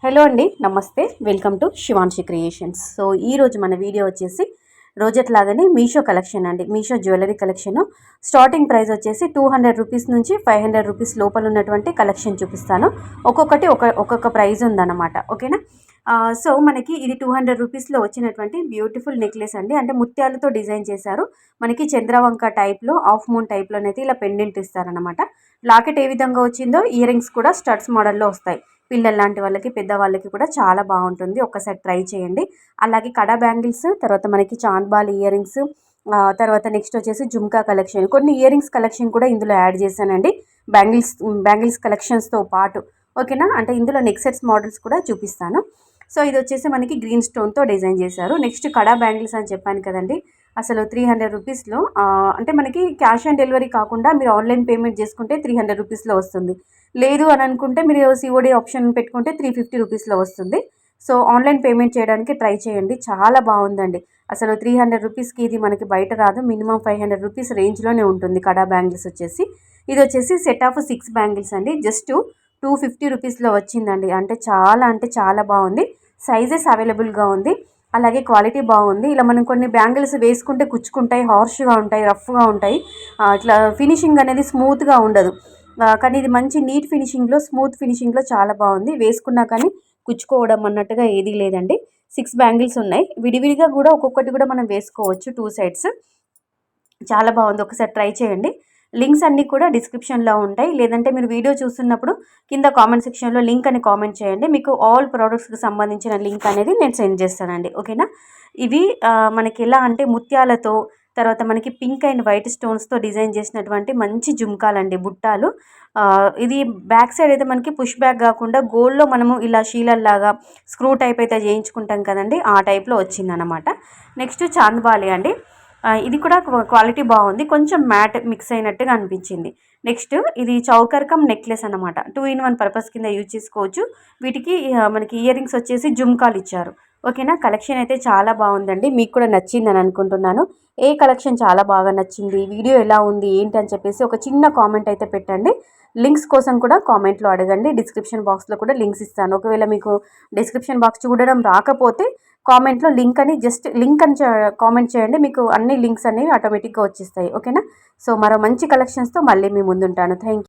Hello అండి, నమస్తే. Welcome to Shivanshi creations. So ఈరోజు మన వీడియో వచ్చేసి రోజట్లాగానే మీషో కలెక్షన్ అండి. Meesho jewellery collection starting price వచ్చేసి 200 రూపీస్ నుంచి 500 రూపీస్ లోపల ఉన్నటువంటి కలెక్షన్ చూపిస్తాను. ఒక్కొక్కటి ఒక్కొక్క ప్రైస్ ఉందన్నమాట. ఓకేనా. సో మనకి ఇది 200 రూపీస్లో వచ్చినటువంటి బ్యూటిఫుల్ నెక్లెస్ అండి. అంటే ముత్యాలతో డిజైన్ చేశారు. మనకి చంద్రవంక టైప్లో, హాఫ్ మూన్ టైప్లోనైతే ఇలా పెండెంట్ ఇస్తారనమాట. లాకెట్ ఏ విధంగా వచ్చిందో ఇయర్ రింగ్స్ కూడా స్టడ్స్ మోడల్లో వస్తాయి. పిల్లల లాంటి వాళ్ళకి, పెద్దవాళ్ళకి కూడా చాలా బాగుంటుంది. ఒక్కసారి ట్రై చేయండి. అలాగే కడా బ్యాంగిల్స్, తర్వాత మనకి చాంద్బాల్ ఇయర్ రింగ్స్, తర్వాత నెక్స్ట్ వచ్చేసి జుమ్కా కలెక్షన్, కొన్ని ఇయర్ రింగ్స్ కలెక్షన్ కూడా ఇందులో యాడ్ చేశానండి. బ్యాంగిల్స్ కలెక్షన్స్తో పాటు. ఓకేనా. అంటే ఇందులో నెక్ సెట్స్ మోడల్స్ కూడా చూపిస్తాను. సో ఇది వచ్చేసి మనకి గ్రీన్ స్టోన్తో డిజైన్ చేశారు. నెక్స్ట్ కడా బ్యాంగిల్స్ అని చెప్పాను కదండి. అసలు 300 రూపీస్లో, అంటే మనకి క్యాష్ ఆన్ డెలివరీ కాకుండా మీరు ఆన్లైన్ పేమెంట్ చేసుకుంటే 300 రూపీస్లో వస్తుంది. లేదు అని అనుకుంటే మీరు సిఓడి ఆప్షన్ పెట్టుకుంటే 350 రూపీస్లో వస్తుంది. సో ఆన్లైన్ పేమెంట్ చేయడానికి ట్రై చేయండి. చాలా బాగుందండి. అసలు 300 రూపీస్కి ఇది మనకి బయట రాదు. మినిమం 500 రూపీస్ రేంజ్లోనే ఉంటుంది కడా బ్యాంగిల్స్ వచ్చేసి. ఇది వచ్చేసి సెట్ ఆఫ్ 6 బ్యాంగిల్స్ అండి. జస్ట్ 250 రూపీస్లో వచ్చిందండి. అంటే చాలా బాగుంది. సైజెస్ అవైలబుల్గా ఉంది. అలాగే క్వాలిటీ బాగుంది. ఇలా మనం కొన్ని బ్యాంగిల్స్ వేసుకుంటే కుచ్చుకుంటాయి, హార్ష్గా ఉంటాయి, రఫ్గా ఉంటాయి. ఇట్లా ఫినిషింగ్ అనేది స్మూత్గా ఉండదు. కానీ ఇది మంచి నీట్ ఫినిషింగ్లో, స్మూత్ ఫినిషింగ్లో చాలా బాగుంది. వేసుకున్నా కానీ కుచ్చుకోవడం అన్నట్టుగా ఏదీ లేదండి. 6 బ్యాంగిల్స్ ఉన్నాయి. విడివిడిగా కూడా ఒక్కొక్కటి కూడా మనం వేసుకోవచ్చు, 2 సైడ్స్. చాలా బాగుంది. ఒకసారి ట్రై చేయండి. లింక్స్ అన్నీ కూడా డిస్క్రిప్షన్లో ఉంటాయి. లేదంటే మీరు వీడియో చూస్తున్నప్పుడు కింద కామెంట్ సెక్షన్లో లింక్ అని కామెంట్ చేయండి. మీకు ఆల్ ప్రోడక్ట్స్కి సంబంధించిన లింక్ అనేది నేను సెండ్ చేస్తానండి. ఓకేనా. ఇవి మనకి ఎలా అంటే ముత్యాలతో, తర్వాత మనకి పింక్ అండ్ వైట్ స్టోన్స్తో డిజైన్ చేసినటువంటి మంచి జుమ్కాలండి, బుట్టాలు. ఇది బ్యాక్ సైడ్ అయితే మనకి పుష్ బ్యాక్ కాకుండా గోల్డ్లో మనము ఇలా షీలల్లాగా స్క్రూ టైప్ అయితే చేయించుకుంటాం కదండి, ఆ టైప్లో వచ్చిందనమాట. నెక్స్ట్ చాంద్బాలి అండి. ఇది కూడా క్వాలిటీ బాగుంది. కొంచెం మ్యాట్ మిక్స్ అయినట్టుగా అనిపించింది. నెక్స్ట్ ఇది చౌకర్ కమ్ నెక్లెస్ అనమాట. 2 in 1 పర్పస్ కింద యూజ్ చేసుకోవచ్చు. వీటికి మనకి ఇయర్ రింగ్స్ వచ్చేసి జుమ్కాలు ఇచ్చారు. ఓకేనా. కలెక్షన్ అయితే చాలా బాగుందండి. మీకు కూడా నచ్చిందని అనుకుంటున్నాను. ఏ కలెక్షన్ చాలా బాగా నచ్చింది, వీడియో ఎలా ఉంది ఏంటి అని చెప్పేసి ఒక చిన్న కామెంట్ అయితే పెట్టండి. లింక్స్ కోసం కూడా కామెంట్లో అడగండి. డిస్క్రిప్షన్ బాక్స్లో కూడా లింక్స్ ఇస్తాను. ఒకవేళ మీకు డిస్క్రిప్షన్ బాక్స్ చూడడం రాకపోతే కామెంట్లో జస్ట్ లింక్ అని కామెంట్ చేయండి. మీకు అన్ని లింక్స్ అనేవి ఆటోమేటిక్గా వచ్చేస్తాయి. ఓకేనా. సో మరో మంచి కలెక్షన్స్తో మళ్ళీ మీ ముందుంటాను. Thank you.